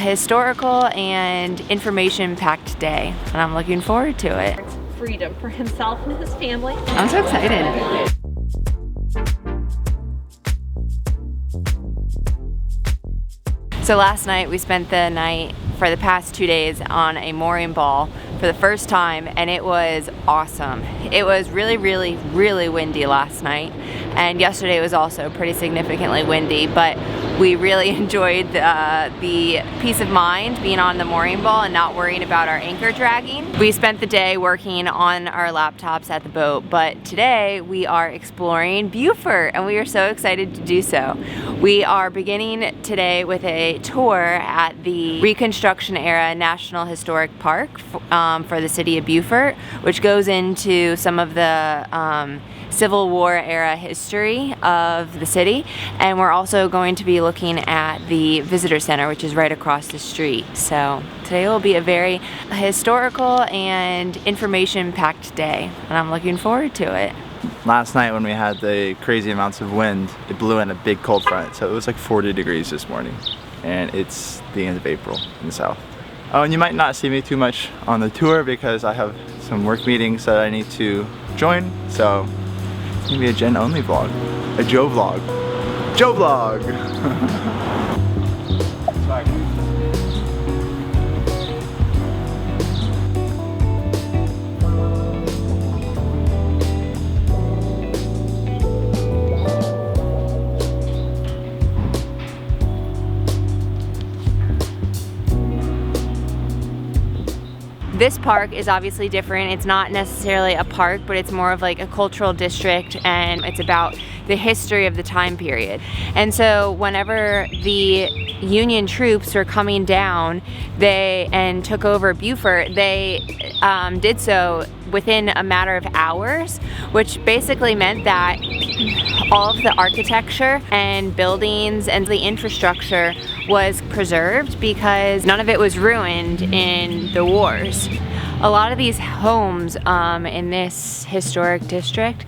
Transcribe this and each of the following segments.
historical and information-packed day, and I'm looking forward to it. Freedom for himself and his family. I'm so excited. So last night we spent the night for the past 2 days on a mooring ball for the first time, and it was awesome. It was really windy last night, and yesterday was also pretty significantly windy, but we really enjoyed the peace of mind being on the mooring ball and not worrying about our anchor dragging. We spent the day working on our laptops at the boat, but today we are exploring Beaufort, and we are so excited to do so. We are beginning today with a tour at the Reconstruction era National Historic Park for the city of Beaufort, which goes into some of the Civil War era history of the city, and we're also going to be looking at the visitor center, which is right across the street. So today will be a very historical and information-packed day, and I'm looking forward to it. Last night when we had the crazy amounts of wind, it blew in a big cold front, so it was like 40 degrees this morning, and it's the end of April in the south. Oh, and you might not see me too much on the tour because I have some work meetings that I need to join, so it's gonna be a Jen only vlog. A Joe vlog. Joe vlog! This park is obviously different. It's not necessarily a park, but it's more of like a cultural district, and it's about the history of the time period. And so whenever the Union troops were coming down and took over Beaufort, they did so within a matter of hours, which basically meant that all of the architecture and buildings and the infrastructure was preserved because none of it was ruined in the wars. A lot of these homes in this historic district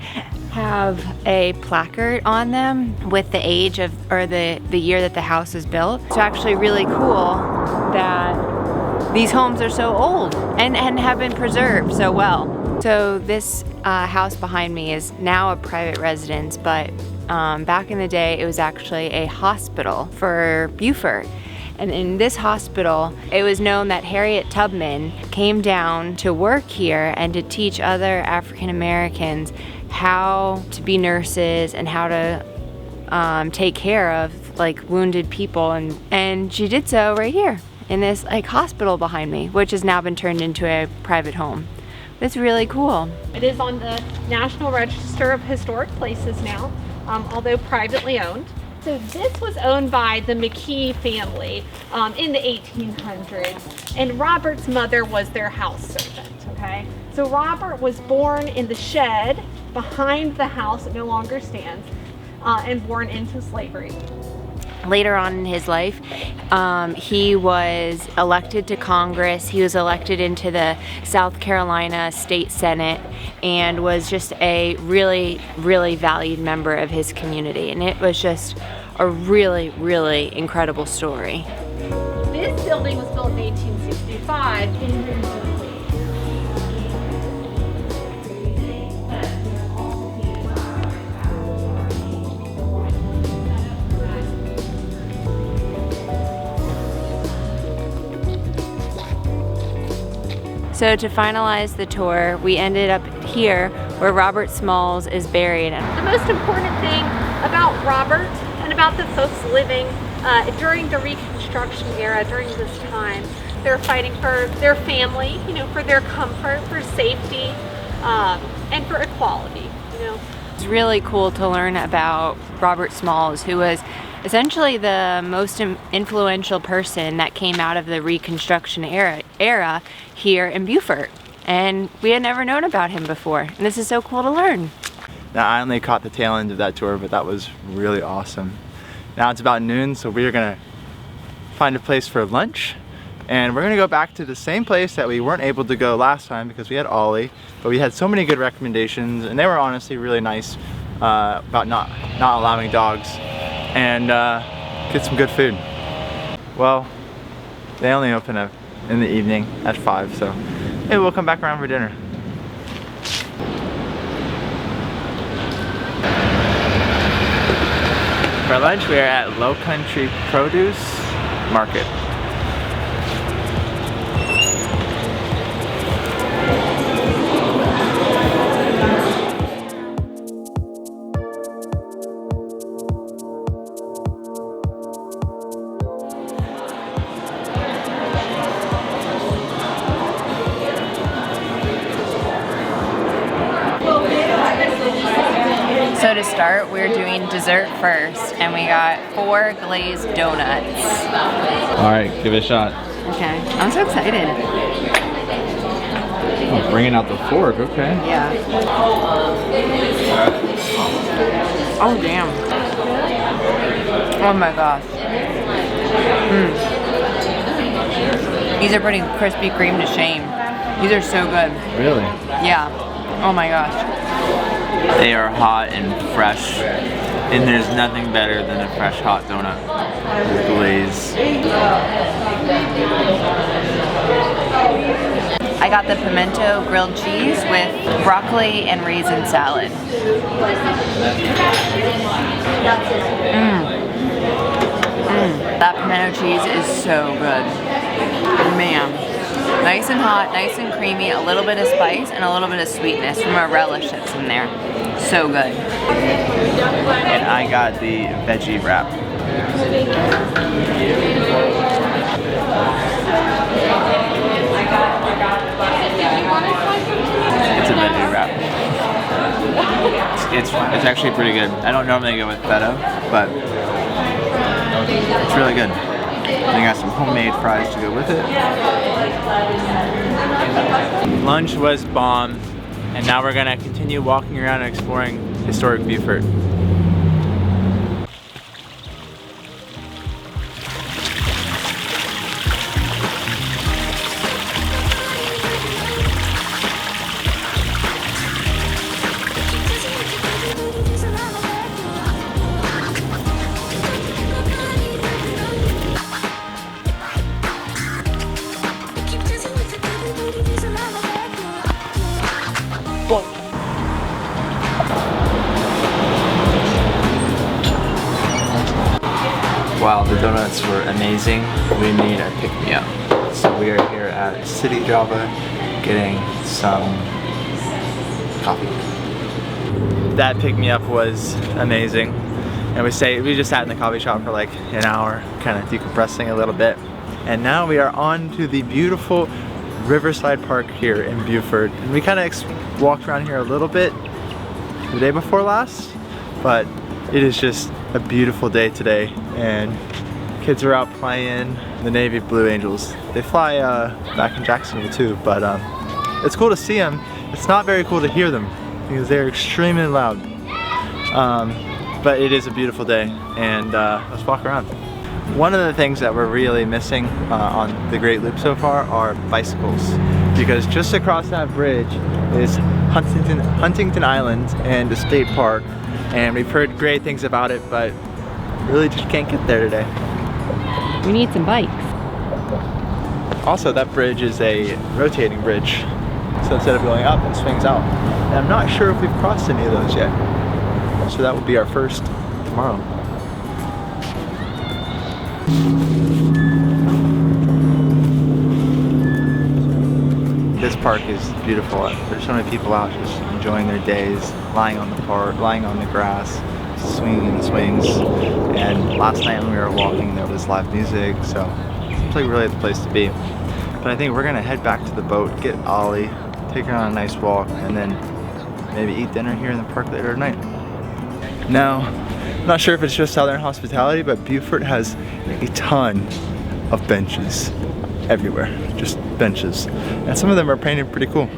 have a placard on them with the age of, or the year that the house was built. It's actually really cool that these homes are so old and have been preserved so well. So this house behind me is now a private residence, but back in the day it was actually a hospital for Beaufort. And in this hospital, it was known that Harriet Tubman came down to work here and to teach other African Americans how to be nurses and how to take care of like wounded people, and she did so right here in this like hospital behind me, which has now been turned into a private home. It's really cool. It is on the National Register of Historic Places now, although privately owned. So this was owned by the McKee family in the 1800s, and Robert's mother was their house servant, okay? So Robert was born in the shed behind the house that no longer stands, and born into slavery. Later on in his life, he was elected to Congress. He was elected into the South Carolina State Senate and was just a really valued member of his community. And it was just a really incredible story. This building was built in 1865. So to finalize the tour, we ended up here where Robert Smalls is buried. The most important thing about Robert and about the folks living during the Reconstruction era, during this time, they're fighting for their family, you know, for their comfort, for safety, and for equality, you know. It's really cool to learn about Robert Smalls, who was essentially the most influential person that came out of the Reconstruction era here in Beaufort. And we had never known about him before. And this is so cool to learn. Now, I only caught the tail end of that tour, but that was really awesome. Now it's about noon, so we're gonna find a place for lunch. And we're gonna go back to the same place that we weren't able to go last time because we had Ollie, but we had so many good recommendations, and they were honestly really nice about not allowing dogs, and get some good food. Well, They only open up in the evening at 5, so maybe we'll come back around for dinner. For lunch, we are at Lowcountry Produce Market. So to start, we're doing dessert first, and we got 4 glazed donuts. All right, give it a shot. Okay, I'm so excited. Oh, bringing out the fork, okay. Yeah. Oh damn. Oh my gosh. These are putting Krispy Kreme to shame. These are so good. Really? Yeah. Oh my gosh. They are hot and fresh, and there's nothing better than a fresh hot donut with glaze. I got the pimento grilled cheese with broccoli and raisin salad. That pimento cheese is so good. Man. Nice and hot, nice and creamy, a little bit of spice and a little bit of sweetness from a relish that's in there. So good. And I got the veggie wrap. It's a veggie wrap. It's actually pretty good. I don't normally go with feta, but it's really good. And I got some homemade fries to go with it. Lunch was bomb, and now we're gonna continue walking around and exploring historic Beaufort. Wow, the donuts were amazing. We need a pick-me-up. So we are here at City Java getting some coffee. That pick-me-up was amazing. And we just sat in the coffee shop for like an hour, kind of decompressing a little bit. And now we are on to the beautiful Riverside Park here in Beaufort. And we kind of walked around here a little bit the day before last, but it is just a beautiful day today, and kids are out playing. The Navy Blue Angels, they fly back in Jacksonville too, but it's cool to see them. It's not very cool to hear them because they're extremely loud, but it is a beautiful day, and let's walk around. One of the things that we're really missing on the Great Loop so far are bicycles, because just across that bridge is Huntington Island and the state park, and we've heard great things about it, but really just can't get there today. We need some bikes. Also, that bridge is a rotating bridge, so instead of going up, it swings out. And I'm not sure if we've crossed any of those yet, so that will be our first tomorrow. This park is beautiful. There's so many people out just enjoying their days, lying on the grass, swinging in the swings. And last night when we were walking, there was live music, so it's like really the place to be. But I think we're gonna head back to the boat, get Ollie, take her on a nice walk, and then maybe eat dinner here in the park later tonight. Now, I'm not sure if it's just Southern hospitality, but Beaufort has a ton of benches everywhere, just benches. And some of them are painted pretty cool.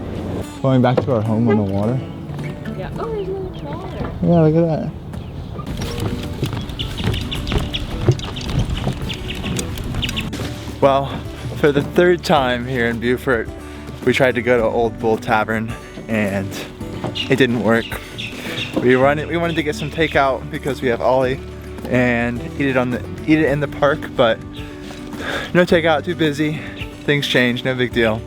Going back to our home on the water. Yeah. Oh, there's another trawler. Yeah, look at that. Well, for the third time here in Beaufort, we tried to go to Old Bull Tavern and it didn't work. We wanted to get some takeout because we have Ollie and eat it in the park, but no takeout, too busy. Things change, no big deal.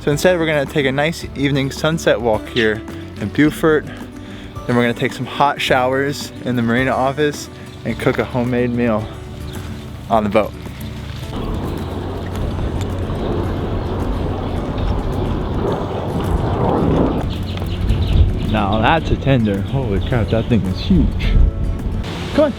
So instead we're gonna take a nice evening sunset walk here in Beaufort. Then we're gonna take some hot showers in the marina office and cook a homemade meal on the boat. Now that's a tender. Holy crap, that thing is huge. Come on.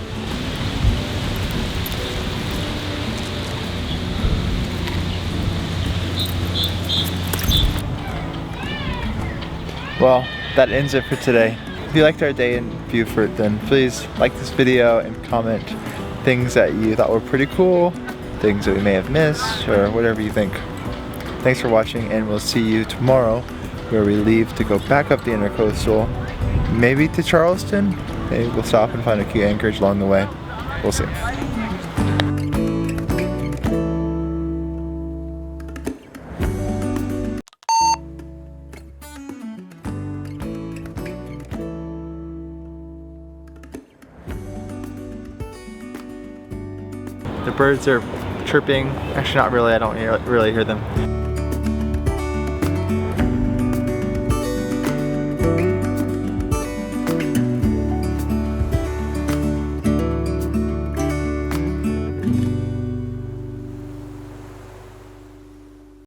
Well, that ends it for today. If you liked our day in Beaufort, then please like this video and comment things that you thought were pretty cool, things that we may have missed, or whatever you think. Thanks for watching, and we'll see you tomorrow where we leave to go back up the intra-coastal, maybe to Charleston. Maybe we'll stop and find a cute anchorage along the way. We'll see. The birds are chirping. Actually, not really. I don't really hear them.